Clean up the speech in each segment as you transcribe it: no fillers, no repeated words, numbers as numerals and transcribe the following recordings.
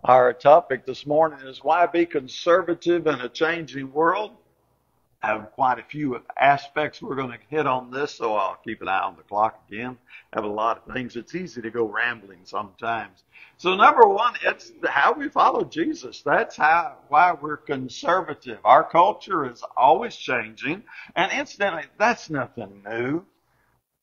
Our topic this morning is why be conservative in a changing world. I have quite a few aspects we're going to hit on this, so I'll keep an eye on the clock again. I have a lot of things. It's easy to go rambling sometimes. So number one, it's how we follow Jesus. That's why we're conservative. Our culture is always changing, and incidentally, that's nothing new.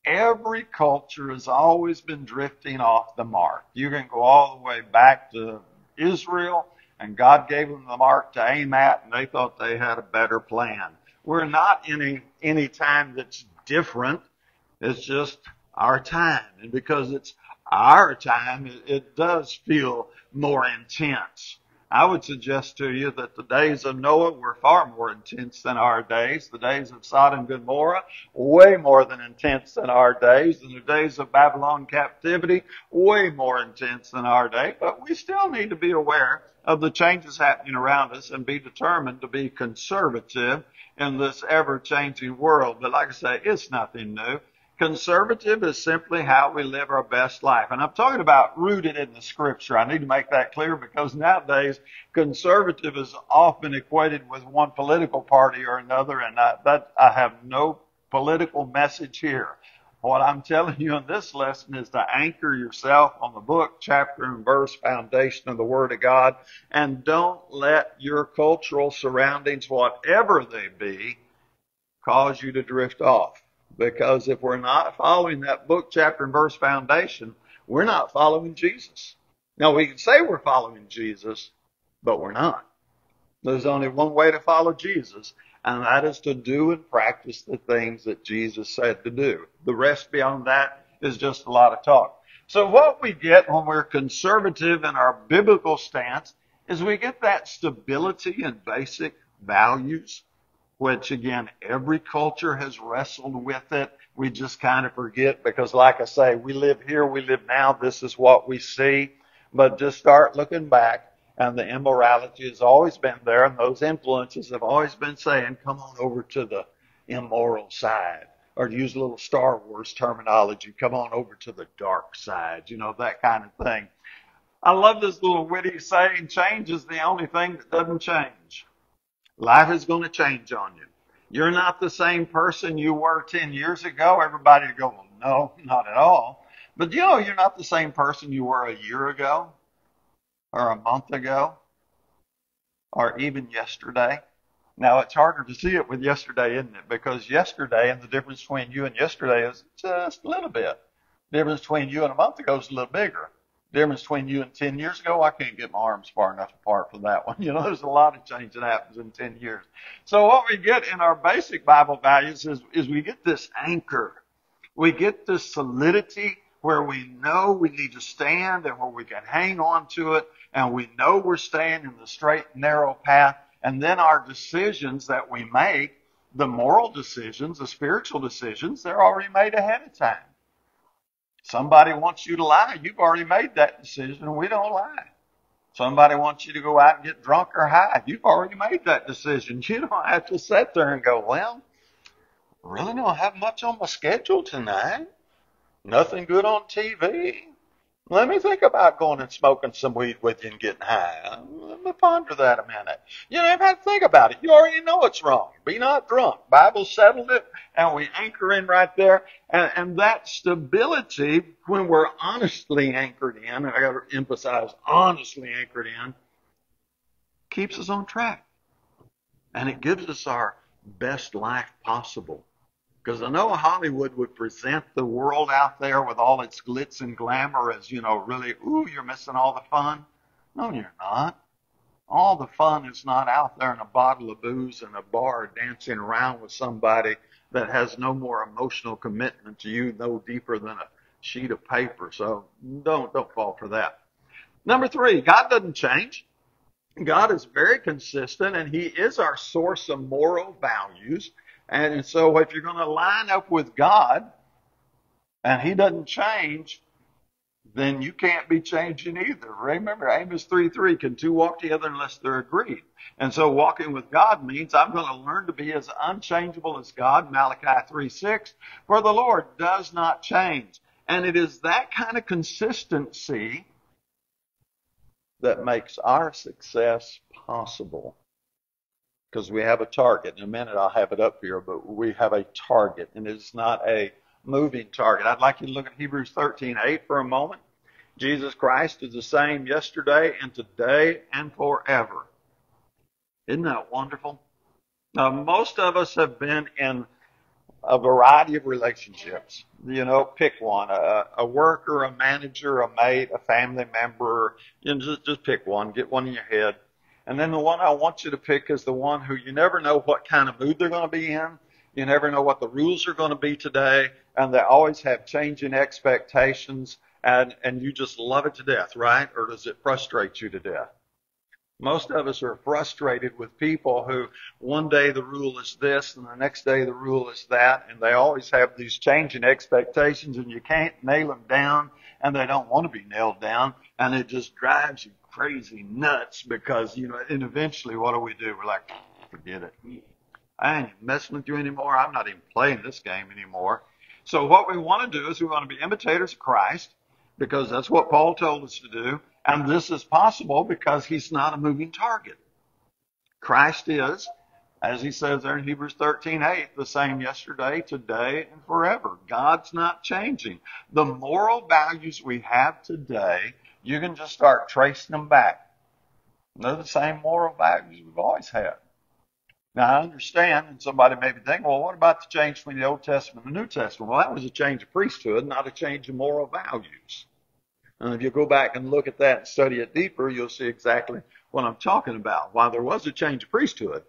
Every culture has always been drifting off the mark. You can go all the way back to Israel, and God gave them the mark to aim at, and they thought they had a better plan. We're not in any time that's different. It's just our time. And because it's our time, it does feel more intense. I would suggest to you that the days of Noah were far more intense than our days. The days of Sodom and Gomorrah, way more than intense than our days. And the days of Babylon captivity, way more intense than our day. But we still need to be aware of the changes happening around us and be determined to be conservative in this ever-changing world. But like I say, it's nothing new. Conservative is simply how we live our best life. And I'm talking about rooted in the Scripture. I need to make that clear because nowadays conservative is often equated with one political party or another, and I have no political message here. What I'm telling you in this lesson is to anchor yourself on the book, chapter, and verse foundation of the Word of God, and don't let your cultural surroundings, whatever they be, cause you to drift off. Because if we're not following that book, chapter, and verse foundation, we're not following Jesus. Now, we can say we're following Jesus, but we're not. There's only one way to follow Jesus, and that is to do and practice the things that Jesus said to do. The rest beyond that is just a lot of talk. So what we get when we're conservative in our biblical stance is we get that stability in basic values, which again, every culture has wrestled with it. We just kind of forget because like I say, we live here, we live now, this is what we see. But just start looking back, and the immorality has always been there, and those influences have always been saying, come on over to the immoral side. Or to use a little Star Wars terminology, come on over to the dark side, that kind of thing. I love this little witty saying, change is the only thing that doesn't change. Life is going to change on you. You're not the same person you were 10 years ago. Everybody would go, well, no, not at all. But you're not the same person you were a year ago or a month ago or even yesterday. Now, it's harder to see it with yesterday, isn't it? Because yesterday and the difference between you and yesterday is just a little bit. The difference between you and a month ago is a little bigger. The difference between you and 10 years ago, I can't get my arms far enough apart for that one. There's a lot of change that happens in 10 years. So what we get in our basic Bible values is we get this anchor. We get this solidity where we know we need to stand and where we can hang on to it, and we know we're staying in the straight and narrow path. And then our decisions that we make, the moral decisions, the spiritual decisions, they're already made ahead of time. Somebody wants you to lie. You've already made that decision, and we don't lie. Somebody wants you to go out and get drunk or high. You've already made that decision. You don't have to sit there and go, well, I really don't have much on my schedule tonight. Nothing good on TV. Let me think about going and smoking some weed with you and getting high. Let me ponder that a minute. You don't even have to think about it. You already know it's wrong. Be not drunk. Bible settled it, and we anchor in right there. And that stability, when we're honestly anchored in, I got to emphasize honestly anchored in, keeps us on track. And it gives us our best life possible. Because I know Hollywood would present the world out there with all its glitz and glamour as, really, you're missing all the fun. No, you're not. All the fun is not out there in a bottle of booze in a bar dancing around with somebody that has no more emotional commitment to you, no deeper than a sheet of paper. So don't fall for that. Number 3, God doesn't change. God is very consistent, and He is our source of moral values. And so if you're going to line up with God and He doesn't change, then you can't be changing either. Remember, Amos 3:3, can two walk together unless they're agreed? And so walking with God means I'm going to learn to be as unchangeable as God, Malachi 3:6, for the Lord does not change. And it is that kind of consistency that makes our success possible. Because we have a target. In a minute, I'll have it up here, but we have a target, and it's not a moving target. I'd like you to look at Hebrews 13:8 for a moment. Jesus Christ is the same yesterday and today and forever. Isn't that wonderful? Now, most of us have been in a variety of relationships. Pick one: a worker, a manager, a mate, a family member. Just pick one. Get one in your head. And then the one I want you to pick is the one who you never know what kind of mood they're going to be in. You never know what the rules are going to be today, and they always have changing expectations, and you just love it to death, right? Or does it frustrate you to death? Most of us are frustrated with people who one day the rule is this and the next day the rule is that, and they always have these changing expectations, and you can't nail them down, and they don't want to be nailed down, and it just drives you crazy nuts because, and eventually what do? We're like, forget it. I ain't messing with you anymore. I'm not even playing this game anymore. So what we want to do is we want to be imitators of Christ, because that's what Paul told us to do. And this is possible because he's not a moving target. Christ is, as he says there in Hebrews 13:8, the same yesterday, today, and forever. God's not changing. The moral values we have today, you can just start tracing them back. They're the same moral values we've always had. Now, I understand, and somebody may be thinking, well, what about the change between the Old Testament and the New Testament? Well, that was a change of priesthood, not a change of moral values. And if you go back and look at that and study it deeper, you'll see exactly what I'm talking about. While there was a change of priesthood,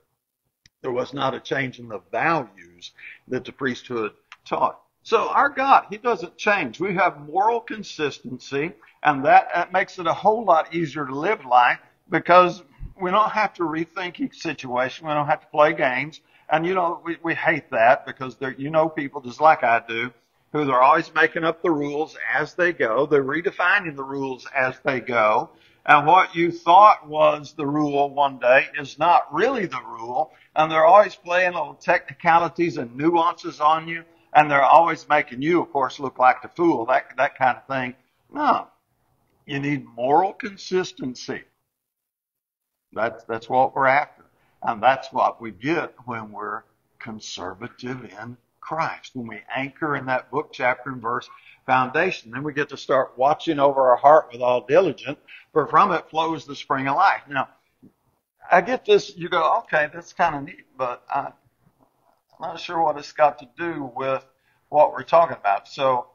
there was not a change in the values that the priesthood taught. So our God, he doesn't change. We have moral consistency, and that makes it a whole lot easier to live life because we don't have to rethink each situation. We don't have to play games. And, we hate that because people just like I do, who they're always making up the rules as they go. They're redefining the rules as they go. And what you thought was the rule one day is not really the rule. And they're always playing little technicalities and nuances on you. And they're always making you, of course, look like the fool, that kind of thing. No. You need moral consistency. That's what we're after. And that's what we get when we're conservative in Christ. When we anchor in that book, chapter, and verse foundation, then we get to start watching over our heart with all diligence, for from it flows the spring of life. Now, I get this, you go, okay, that's kind of neat, but I'm not sure what it's got to do with what we're talking about. So,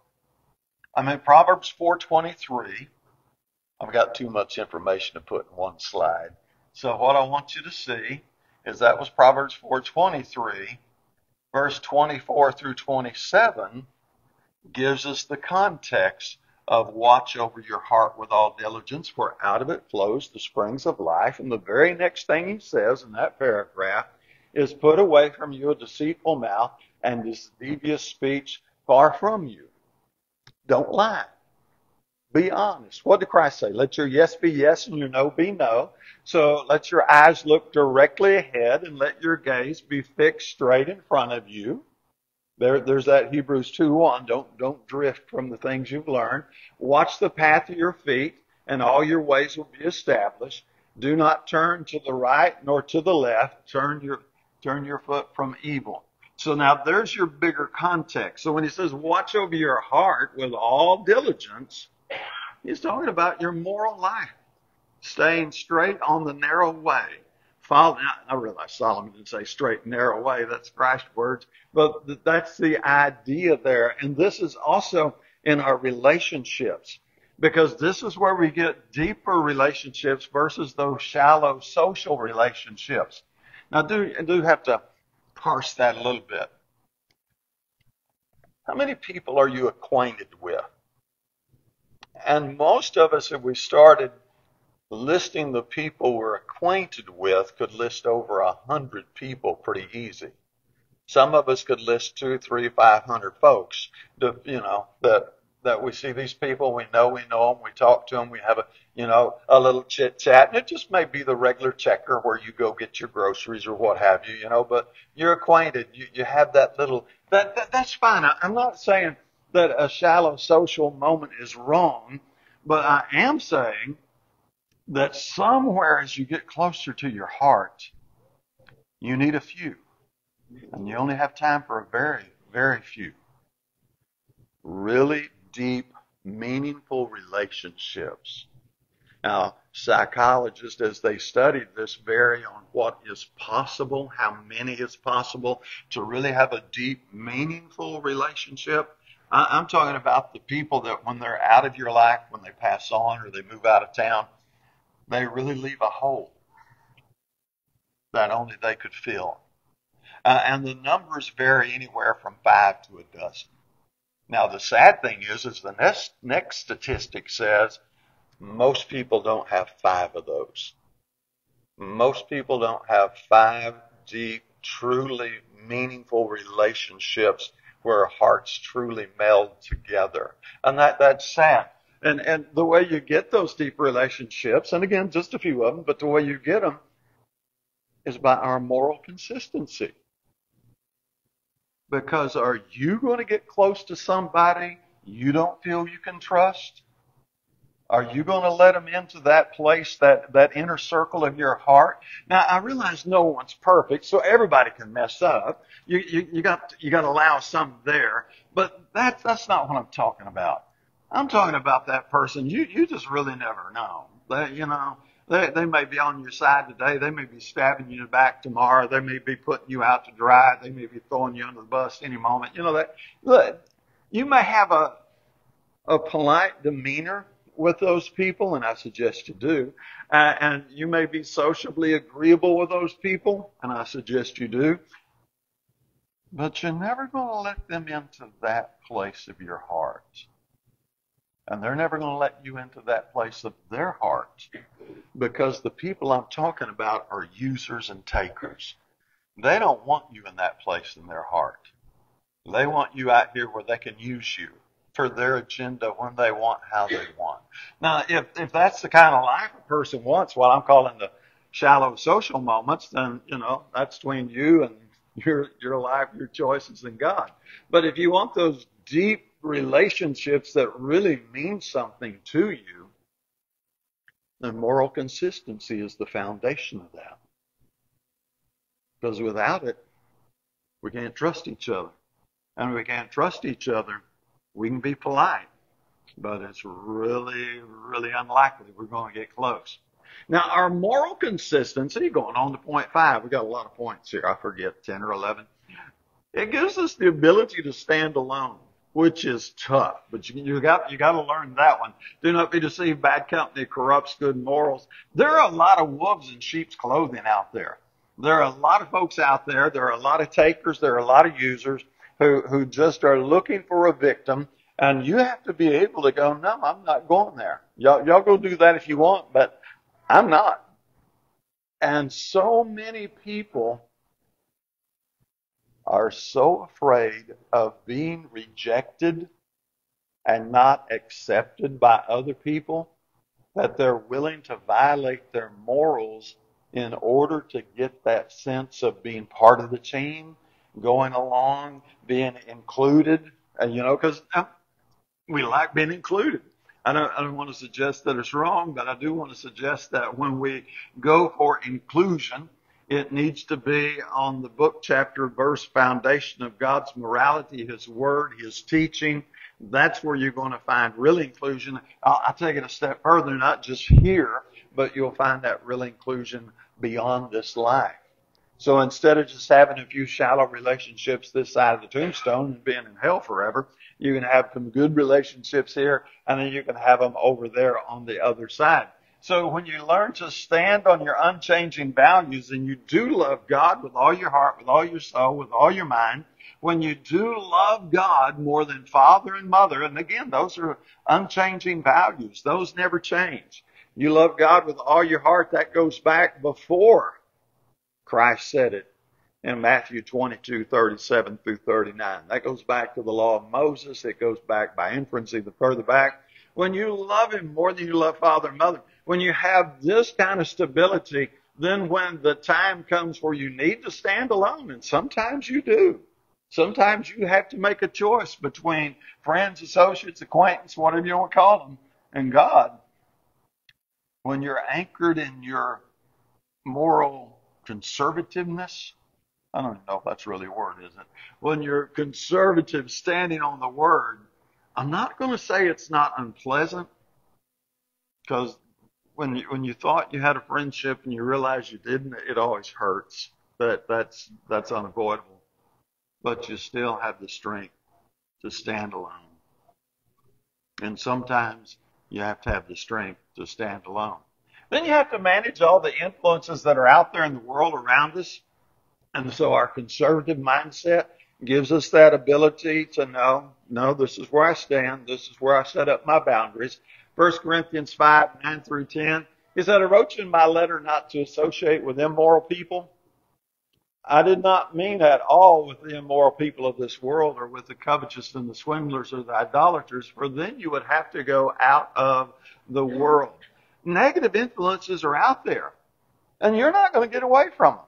I'm in Proverbs 4:23. I've got too much information to put in one slide. So what I want you to see is that was Proverbs 4:23. Verse 24 through 27 gives us the context of watch over your heart with all diligence, for out of it flows the springs of life. And the very next thing he says in that paragraph is, put away from you a deceitful mouth and this devious speech far from you. Don't lie. Be honest. What did Christ say? Let your yes be yes and your no be no. So let your eyes look directly ahead and let your gaze be fixed straight in front of you. There's that Hebrews 2:1. Don't drift from the things you've learned. Watch the path of your feet, and all your ways will be established. Do not turn to the right nor to the left. Turn your foot from evil. So now there's your bigger context. So when he says watch over your heart with all diligence, he's talking about your moral life, staying straight on the narrow way. I realize Solomon didn't say straight and narrow way. That's Christ's words. But that's the idea there. And this is also in our relationships, because this is where we get deeper relationships versus those shallow social relationships. Now, I do have to parse that a little bit. How many people are you acquainted with? And most of us, if we started listing the people we're acquainted with, could list over 100 people pretty easy. Some of us could list 200, 300, 500 folks, that we see these people, we know them, we talk to them, we have a little chit chat, and it just may be the regular checker where you go get your groceries or what have you, but you're acquainted, you have that little, that's fine. I'm not saying that a shallow social moment is wrong, but I am saying that somewhere as you get closer to your heart, you need a few. And you only have time for a very, very few. Really deep, meaningful relationships. Now, psychologists, as they studied this, vary on what is possible, how many is possible to really have a deep, meaningful relationship. I'm talking about the people that when they're out of your life, when they pass on or they move out of town, they really leave a hole that only they could fill. And the numbers vary anywhere from 5 to a dozen. Now, the sad thing is the next statistic says most people don't have 5 of those. Most people don't have 5 deep, truly meaningful relationships where hearts truly meld together. And that's sad. And the way you get those deep relationships, and again, just a few of them, but the way you get them is by our moral consistency. Because are you going to get close to somebody you don't feel you can trust? Are you going to let them into that place, that inner circle of your heart? Now, I realize no one's perfect, so everybody can mess up. You got to allow some there, but that's not what I'm talking about. I'm talking about that person you just really never know. They may be on your side today. They may be stabbing you in the back tomorrow. They may be putting you out to dry. They may be throwing you under the bus any moment. Look, you may have a polite demeanor with those people, and I suggest you do. And you may be sociably agreeable with those people, and I suggest you do. But you're never going to let them into that place of your heart. And they're never going to let you into that place of their heart. Because the people I'm talking about are users and takers. They don't want you in that place in their heart. They want you out here where they can use you for their agenda when they want, how they want. Now, if that's the kind of life a person wants, what I'm calling the shallow social moments, then, that's between you and your life, your choices, and God. But if you want those deep relationships that really mean something to you, then moral consistency is the foundation of that. Because without it, we can't trust each other. And we can't trust each other. We can be polite, but it's really, really unlikely we're going to get close. Now, our moral consistency, going on to point 5, we got a lot of points here. I forget, 10 or 11. It gives us the ability to stand alone, which is tough, but you got to learn that one. Do not be deceived. Bad company corrupts good morals. There are a lot of wolves in sheep's clothing out there. There are a lot of folks out there. There are a lot of takers. There are a lot of users who just are looking for a victim, and you have to be able to go, no, I'm not going there. Y'all go do that if you want, but I'm not. And so many people are so afraid of being rejected and not accepted by other people that they're willing to violate their morals in order to get that sense of being part of the team, going along, being included, because we like being included. I don't want to suggest that it's wrong, but I do want to suggest that when we go for inclusion, it needs to be on the book, chapter, verse foundation of God's morality, His Word, His teaching. That's where you're going to find real inclusion. I'll take it a step further, not just here, but you'll find that real inclusion beyond this life. So instead of just having a few shallow relationships this side of the tombstone and being in hell forever, you can have some good relationships here, and then you can have them over there on the other side. So when you learn to stand on your unchanging values and you do love God with all your heart, with all your soul, with all your mind, when you do love God more than father and mother, and again, those are unchanging values. Those never change. You love God with all your heart. That goes back before Christ said it in Matthew 22:37 through 39. That goes back to the law of Moses. It goes back by inference even further back. When you love Him more than you love father and mother, when you have this kind of stability, then when the time comes where you need to stand alone, and sometimes you do, sometimes you have to make a choice between friends, associates, acquaintance, whatever you want to call them, and God. when you're anchored in your moral conservativeness, I don't know if that's really a word, is it? When you're conservative, standing on the word, I'm not going to say it's not unpleasant, because when you thought you had a friendship and you realize you didn't, it always hurts. But that's unavoidable. But you still have the strength to stand alone. And sometimes you have to have the strength to stand alone. Then you have to manage all the influences that are out there in the world around us. And so our conservative mindset gives us that ability to know, no, this is where I stand. This is where I set up my boundaries. 1 Corinthians 5, 9 through 10. He said, I wrote you in my letter not to associate with immoral people. I did not mean at all with the immoral people of this world, or with the covetous and the swindlers or the idolaters, for then you would have to go out of the world. Negative influences are out there, and you're not going to get away from them.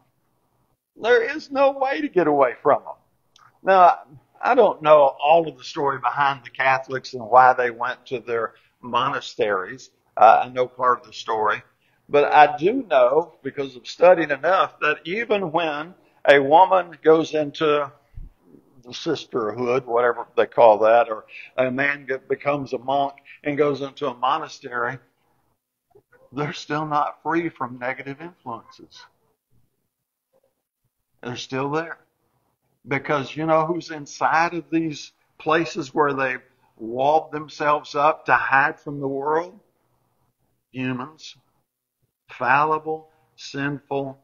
There is no way to get away from them. Now, I don't know all of the story behind the Catholics and why they went to their monasteries. I know part of the story. But I do know, because of studying enough, that even when a woman goes into the sisterhood, whatever they call that, or a man becomes a monk and goes into a monastery, they're still not free from negative influences. They're still there. Because you know who's inside of these places where they've walled themselves up to hide from the world? Humans. Fallible, sinful,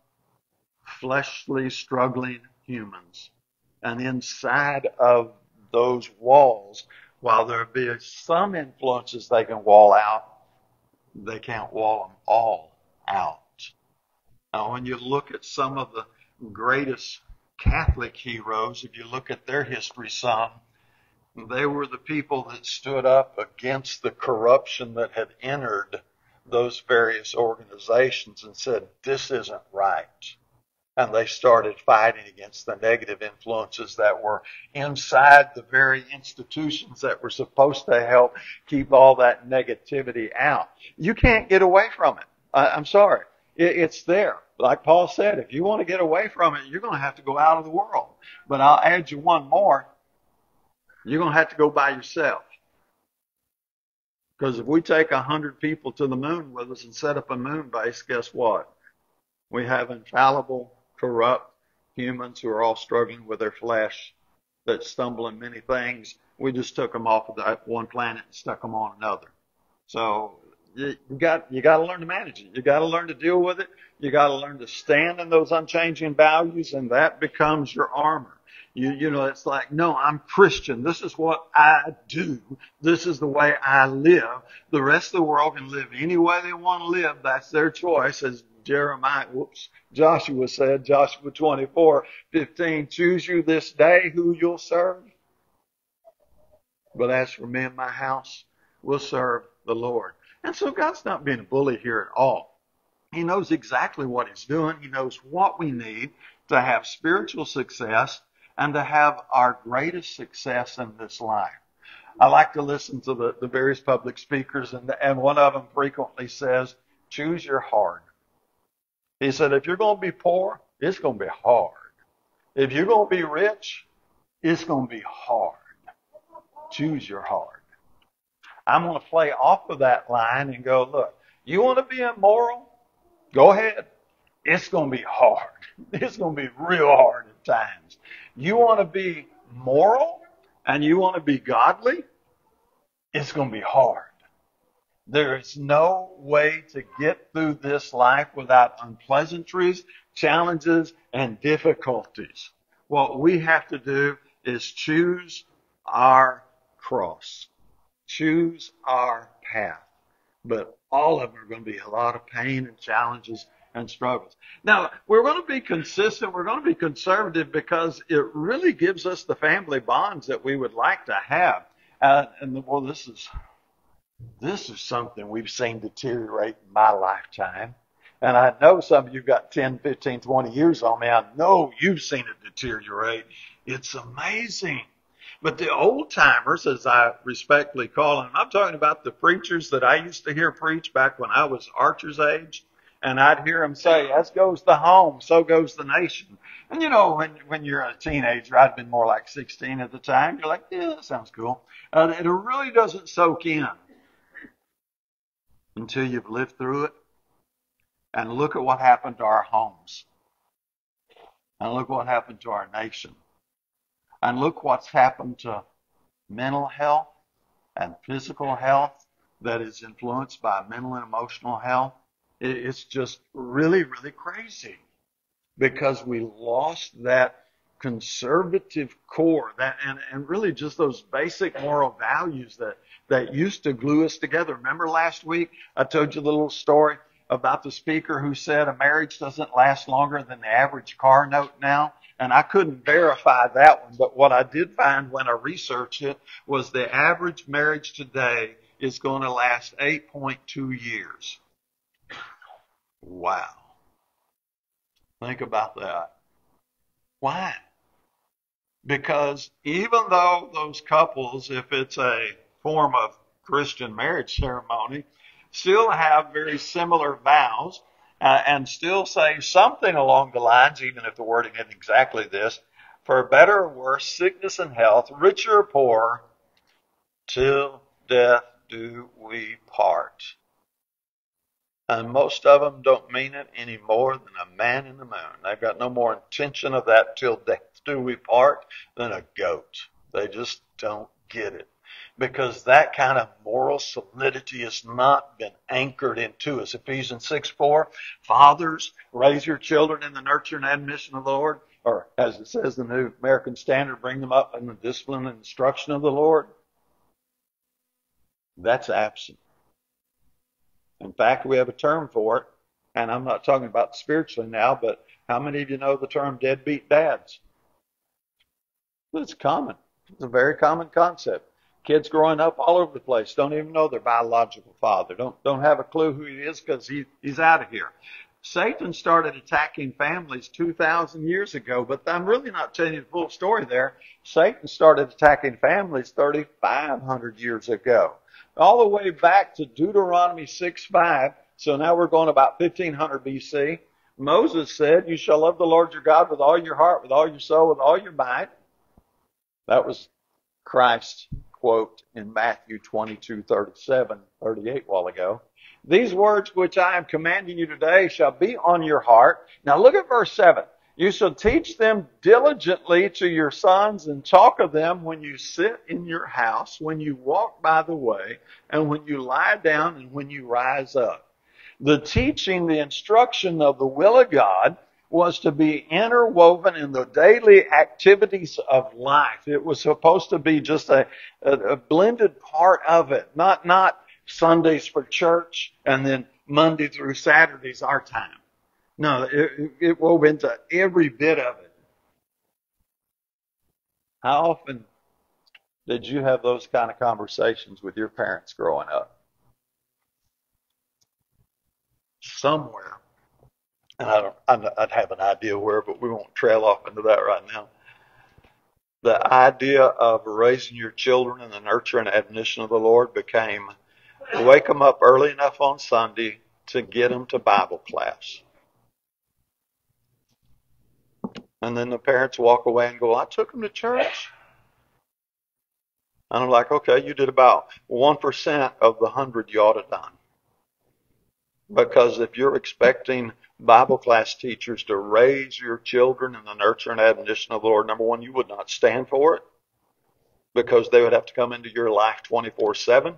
fleshly, struggling humans. And inside of those walls, while there be some influences they can wall out, they can't wall them all out. Now, when you look at some of the greatest Catholic heroes, if you look at their history some, they were the people that stood up against the corruption that had entered those various organizations and said, this isn't right. And they started fighting against the negative influences that were inside the very institutions that were supposed to help keep all that negativity out. You can't get away from it. I'm sorry. It's there. Like Paul said, if you want to get away from it, you're going to have to go out of the world. But I'll add you one more. You're going to have to go by yourself. Because if we take 100 people to the moon with us and set up a moon base, guess what? We have infallible, corrupt humans who are all struggling with their flesh, that stumble in many things. We just took them off of that one planet and stuck them on another. So you got to learn to manage it. You got to learn to deal with it. You got to learn to stand in those unchanging values, and that becomes your armor. You know, it's like, no, I'm Christian. This is what I do. This is the way I live. The rest of the world can live any way they want to live. That's their choice. As Joshua said, Joshua 24:15, choose you this day who you'll serve. But as for me and my house, we'll serve the Lord. And so God's not being a bully here at all. He knows exactly what he's doing. He knows what we need to have spiritual success and to have our greatest success in this life. I like to listen to the various public speakers, and one of them frequently says, choose your hard. He said, if you're going to be poor, it's going to be hard. If you're going to be rich, it's going to be hard. Choose your hard. I'm going to play off of that line and go, look, you want to be immoral? Go ahead. It's going to be hard. It's going to be real hard at times. You want to be moral and you want to be godly? It's going to be hard. There is no way to get through this life without unpleasantries, challenges, and difficulties. What we have to do is choose our cross. Choose our path. But all of them are going to be a lot of pain and challenges and struggles. Now, we're going to be consistent. We're going to be conservative because it really gives us the family bonds that we would like to have. This is something we've seen deteriorate in my lifetime. And I know some of you got 10, 15, 20 years on me. I know you've seen it deteriorate. It's amazing. But the old timers, as I respectfully call them, I'm talking about the preachers that I used to hear preach back when I was Archer's age. And I'd hear them say, as goes the home, so goes the nation. And you know, when you're a teenager, I'd been more like 16 at the time. You're like, yeah, that sounds cool. It really doesn't soak in until you've lived through it. And look at what happened to our homes. And look what happened to our nation. And look what's happened to mental health and physical health that is influenced by mental and emotional health. It's just really, really crazy because we lost that conservative core and really just those basic moral values that used to glue us together. Remember last week I told you the little story about the speaker who said a marriage doesn't last longer than the average car note now? And I couldn't verify that one, but what I did find when I researched it was the average marriage today is going to last 8.2 years. Wow. Think about that. Why? Because even though those couples, if it's a form of Christian marriage ceremony, still have very similar vows and still say something along the lines, even if the wording isn't exactly this, for better or worse, sickness and health, richer or poor, till death do we part. And most of them don't mean it any more than a man in the moon. They've got no more intention of that till death do we part than a goat. They just don't get it. Because that kind of moral solidity has not been anchored into us. Ephesians 6:4, fathers, raise your children in the nurture and admonition of the Lord. Or as it says in the New American Standard, bring them up in the discipline and instruction of the Lord. That's absent. In fact, we have a term for it, and I'm not talking about spiritually now, but how many of you know the term deadbeat dads? It's common. It's a very common concept. Kids growing up all over the place don't even know their biological father. Don't have a clue who he is because he's out of here. Satan started attacking families 2,000 years ago, but I'm really not telling you the full story there. Satan started attacking families 3,500 years ago, all the way back to Deuteronomy 6:5. So now we're going about 1500 BC. Moses said, "You shall love the Lord your God with all your heart, with all your soul, with all your might." That was Christ's quote in Matthew 22:37-38 a while ago. These words which I am commanding you today shall be on your heart. Now look at verse 7. You shall teach them diligently to your sons and talk of them when you sit in your house, when you walk by the way, and when you lie down and when you rise up. The teaching, the instruction of the will of God was to be interwoven in the daily activities of life. It was supposed to be just a blended part of it, not Sundays for church and then Monday through Saturdays our time. No, it wove into every bit of it. How often did you have those kind of conversations with your parents growing up? Somewhere. And I'd have an idea where, but we won't trail off into that right now. The idea of raising your children in the nurture and admonition of the Lord became wake them up early enough on Sunday to get them to Bible class. And then the parents walk away and go, I took them to church. And I'm like, okay, you did about 1% of the 100 you ought to have done. Because if you're expecting Bible class teachers to raise your children in the nurture and admonition of the Lord, number one, you would not stand for it because they would have to come into your life 24/7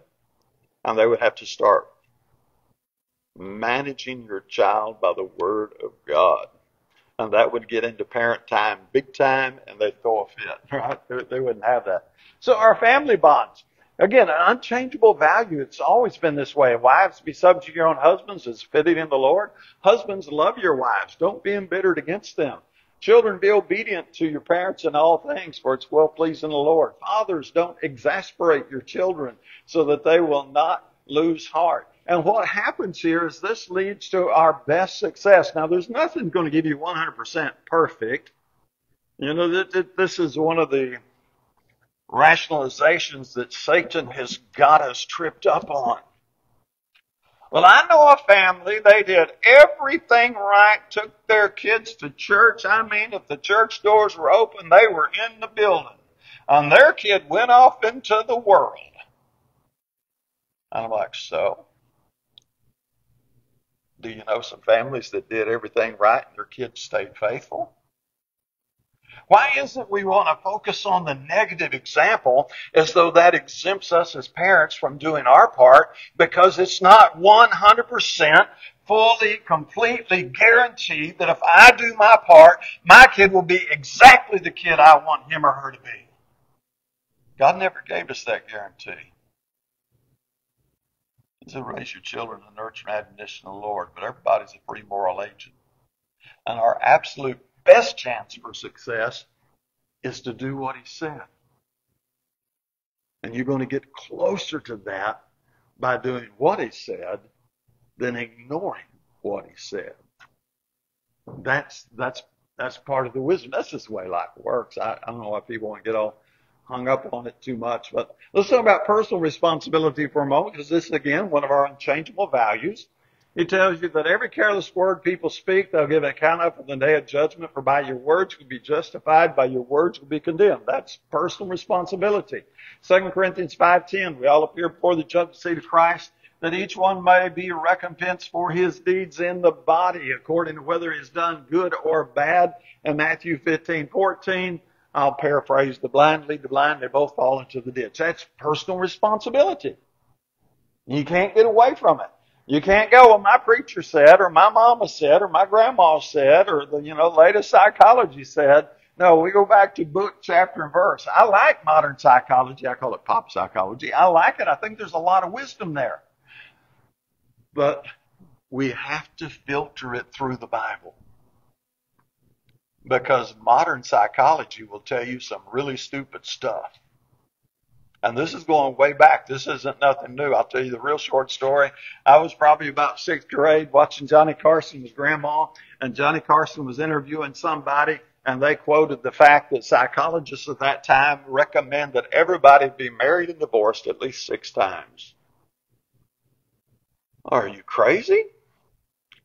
and they would have to start managing your child by the Word of God. And that would get into parent time big time and they'd throw a fit, right? They wouldn't have that. So our family bonds. Again, an unchangeable value. It's always been this way. Wives, be subject to your own husbands as fitting in the Lord. Husbands, love your wives. Don't be embittered against them. Children, be obedient to your parents in all things, for it's well-pleasing the Lord. Fathers, don't exasperate your children so that they will not lose heart. And what happens here is this leads to our best success. Now, there's nothing going to give you 100% perfect. You know, this is one of the rationalizations that Satan has got us tripped up on. Well, I know a family, they did everything right, took their kids to church. I mean, if the church doors were open, they were in the building. And their kid went off into the world. And I'm like, so? Do you know some families that did everything right and their kids stayed faithful? Why is it we want to focus on the negative example as though that exempts us as parents from doing our part, because it's not 100% fully, completely guaranteed that if I do my part, my kid will be exactly the kid I want him or her to be. God never gave us that guarantee. He said, raise your children in the nurture and admonition of the Lord, but everybody's a free moral agent. And our absolute best chance for success is to do what he said. And you're going to get closer to that by doing what he said than ignoring what he said. That's part of the wisdom. That's just the way life works. I don't know why people want to get all hung up on it too much. But let's talk about personal responsibility for a moment, because this is, again, one of our unchangeable values. He tells you that every careless word people speak, they'll give an account of in the day of judgment, for by your words you'll be justified, by your words you'll be condemned. That's personal responsibility. 2 Corinthians 5:10, we all appear before the judgment seat of Christ, that each one may be recompensed for his deeds in the body, according to whether he has done good or bad. And Matthew 15:14, I'll paraphrase, the blind lead the blind, they both fall into the ditch. That's personal responsibility. You can't get away from it. You can't go, well, my preacher said, or my mama said, or my grandma said, or the latest psychology said. No, we go back to book, chapter, and verse. I like modern psychology. I call it pop psychology. I like it. I think there's a lot of wisdom there. But we have to filter it through the Bible. Because modern psychology will tell you some really stupid stuff. And this is going way back. This isn't nothing new. I'll tell you the real short story. I was probably about 6th grade watching Johnny Carson with Grandma, and Johnny Carson was interviewing somebody, and they quoted the fact that psychologists at that time recommend that everybody be married and divorced at least 6 times. Are you crazy?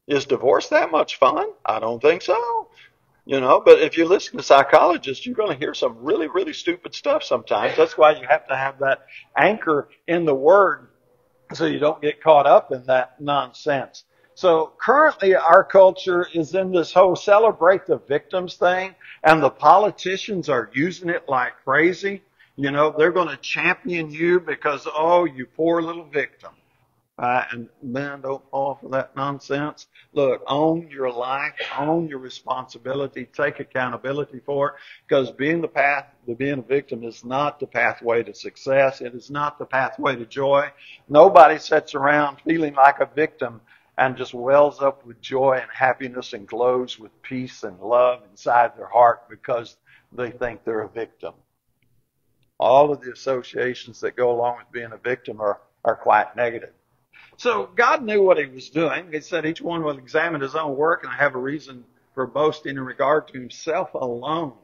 Is divorce that much fun? I don't think so. But if you listen to psychologists, you're going to hear some really, really stupid stuff sometimes. That's why you have to have that anchor in the Word so you don't get caught up in that nonsense. So currently our culture is in this whole celebrate the victims thing, and the politicians are using it like crazy. They're going to champion you because, oh, you poor little victim. And man, don't fall for that nonsense. Look, own your life, own your responsibility, take accountability for it, because being a victim is not the pathway to success. It is not the pathway to joy. Nobody sits around feeling like a victim and just wells up with joy and happiness and glows with peace and love inside their heart because they think they're a victim. All of the associations that go along with being a victim are quite negative. So God knew what he was doing. He said each one will examine his own work and have a reason for boasting in regard to himself alone.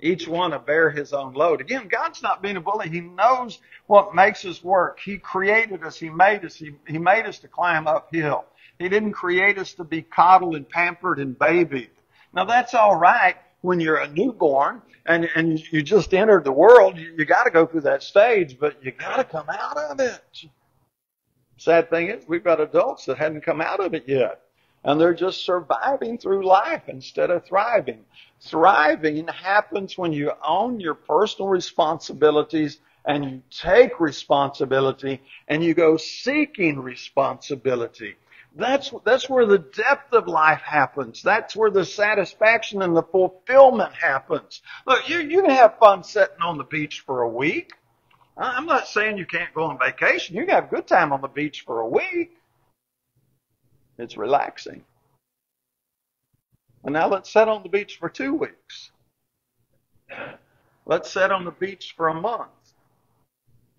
Each one will bear his own load. Again, God's not being a bully. He knows what makes us work. He created us. He made us. He made us to climb uphill. He didn't create us to be coddled and pampered and babied. Now that's all right when you're a newborn and you just entered the world. You got to go through that stage, but you got to come out of it. Sad thing is, we've got adults that hadn't come out of it yet. And they're just surviving through life instead of thriving. Thriving happens when you own your personal responsibilities and you take responsibility and you go seeking responsibility. That's where the depth of life happens. That's where the satisfaction and the fulfillment happens. Look, you can have fun sitting on the beach for a week. I'm not saying you can't go on vacation. You can have a good time on the beach for a week. It's relaxing. And now let's sit on the beach for 2 weeks. Let's sit on the beach for a month.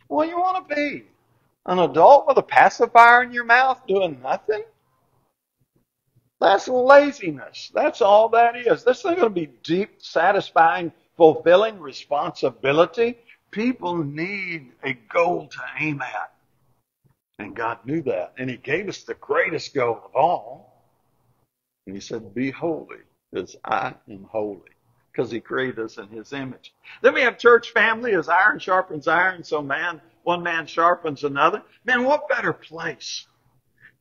Well, you want to be an adult with a pacifier in your mouth doing nothing? That's laziness. That's all that is. This is going to be deep, satisfying, fulfilling responsibility People need a goal to aim at. And God knew that. And He gave us the greatest goal of all. And He said, be holy as I am holy. Because He created us in His image. Then we have church family. As iron sharpens iron, so one man sharpens another. Man, what better place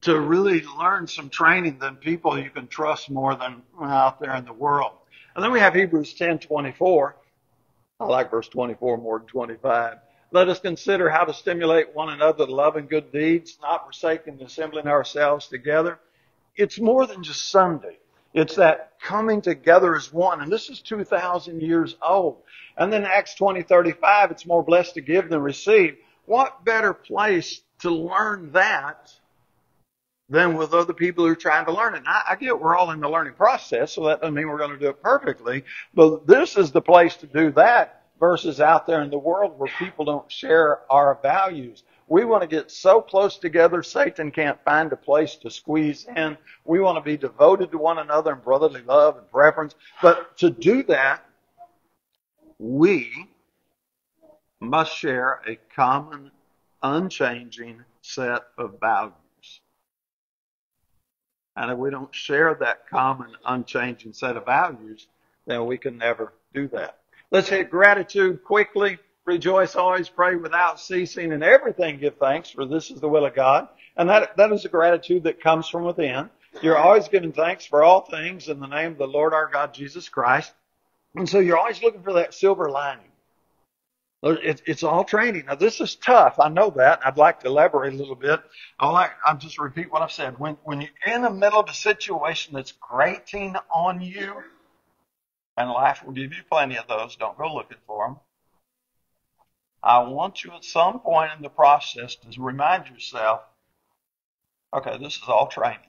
to really learn some training than people you can trust more than out there in the world. And then we have Hebrews 10:24. I like verse 24 more than 25. Let us consider how to stimulate one another to love and good deeds, not forsaking the assembling ourselves together. It's more than just Sunday. It's that coming together as one. And this is 2,000 years old. And then Acts 20:35, it's more blessed to give than receive. What better place to learn that than with other people who are trying to learn it? And I get we're all in the learning process, so that doesn't mean we're going to do it perfectly. But this is the place to do that versus out there in the world where people don't share our values. We want to get so close together, Satan can't find a place to squeeze in. We want to be devoted to one another in brotherly love and preference. But to do that, we must share a common, unchanging set of values. And if we don't share that common, unchanging set of values, then we can never do that. Let's hit gratitude quickly. Rejoice always, pray without ceasing, and everything give thanks, for this is the will of God. And that is a gratitude that comes from within. You're always giving thanks for all things in the name of the Lord our God, Jesus Christ. And so you're always looking for that silver lining. It's all training. Now, this is tough. I know that. I'd like to elaborate a little bit. I'll just repeat what I've said. When you're in the middle of a situation that's grating on you, and life will give you plenty of those, don't go looking for them. I want you at some point in the process to remind yourself, okay, this is all training.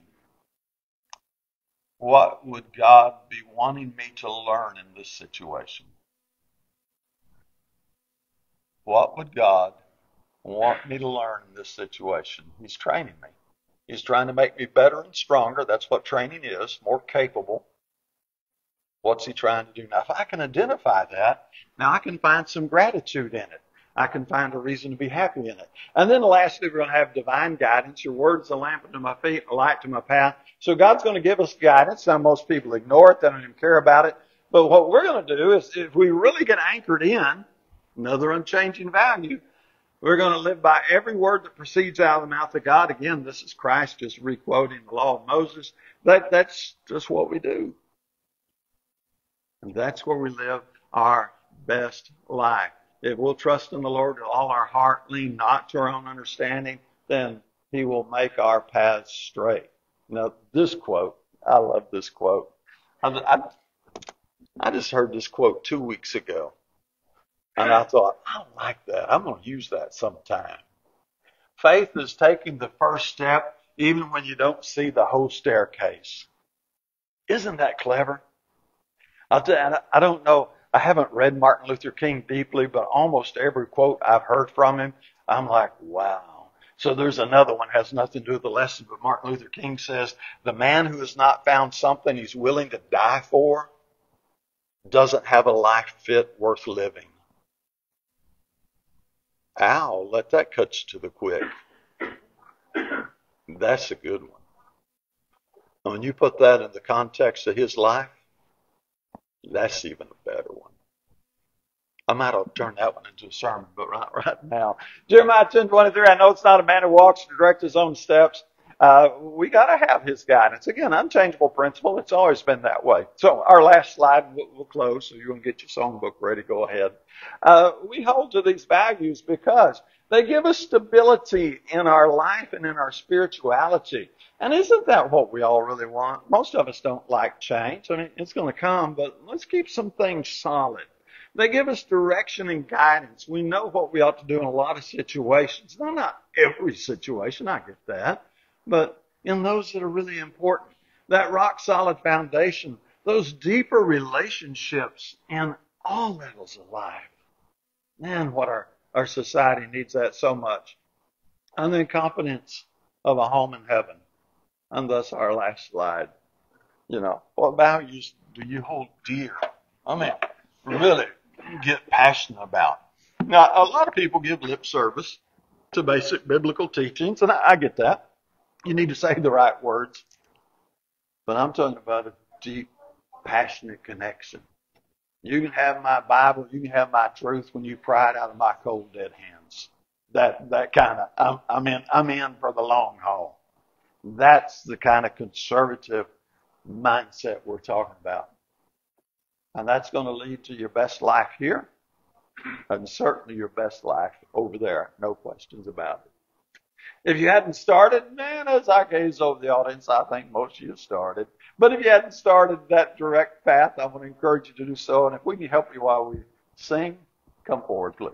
What would God be wanting me to learn in this situation? What would God want me to learn in this situation? He's training me. He's trying to make me better and stronger. That's what training is, more capable. What's He trying to do? Now, if I can identify that, now I can find some gratitude in it. I can find a reason to be happy in it. And then lastly, we're going to have divine guidance. Your word is a lamp unto my feet, a light to my path. So God's going to give us guidance. Now, most people ignore it. They don't even care about it. But what we're going to do is, if we really get anchored in another unchanging value, we're going to live by every word that proceeds out of the mouth of God. Again, this is Christ just re-quoting the law of Moses. That's just what we do. And that's where we live our best life. If we'll trust in the Lord with all our heart, lean not to our own understanding, then He will make our paths straight. Now, this quote, I love this quote. I just heard this quote 2 weeks ago. And I thought, I like that. I'm going to use that sometime. Faith is taking the first step even when you don't see the whole staircase. Isn't that clever? I don't know. I haven't read Martin Luther King deeply, but almost every quote I've heard from him, I'm like, wow. So there's another one, has nothing to do with the lesson, but Martin Luther King says, the man who has not found something he's willing to die for doesn't have a life fit worth living. Ow, let that cut you to the quick. That's a good one. And when you put that in the context of his life, that's even a better one. I might have turned that one into a sermon, but right now. Jeremiah 10:23, I know it's not a man who walks to direct his own steps. We got to have His guidance. Again, unchangeable principle. It's always been that way. So our last slide, we'll close. So you're going to get your songbook ready. Go ahead. We hold to these values because they give us stability in our life and in our spirituality. And isn't that what we all really want? Most of us don't like change. I mean, it's going to come, but let's keep some things solid. They give us direction and guidance. We know what we ought to do in a lot of situations. Now, not every situation, I get that. But in those that are really important, that rock-solid foundation, those deeper relationships in all levels of life. Man, what our society needs that so much. And then confidence of a home in heaven. And thus our last slide. You know, what values do you hold dear? I mean, really get passionate about. Now, a lot of people give lip service to basic biblical teachings, and I get that. You need to say the right words, but I'm talking about a deep, passionate connection. You can have my Bible, you can have my truth when you pry it out of my cold dead hands. That kind of I'm in for the long haul. That's the kind of conservative mindset we're talking about. And that's going to lead to your best life here and certainly your best life over there. No questions about it. If you hadn't started, man, as I gaze over the audience, I think most of you have started. But if you hadn't started that direct path, I want to encourage you to do so. And if we can help you while we sing, come forward, please.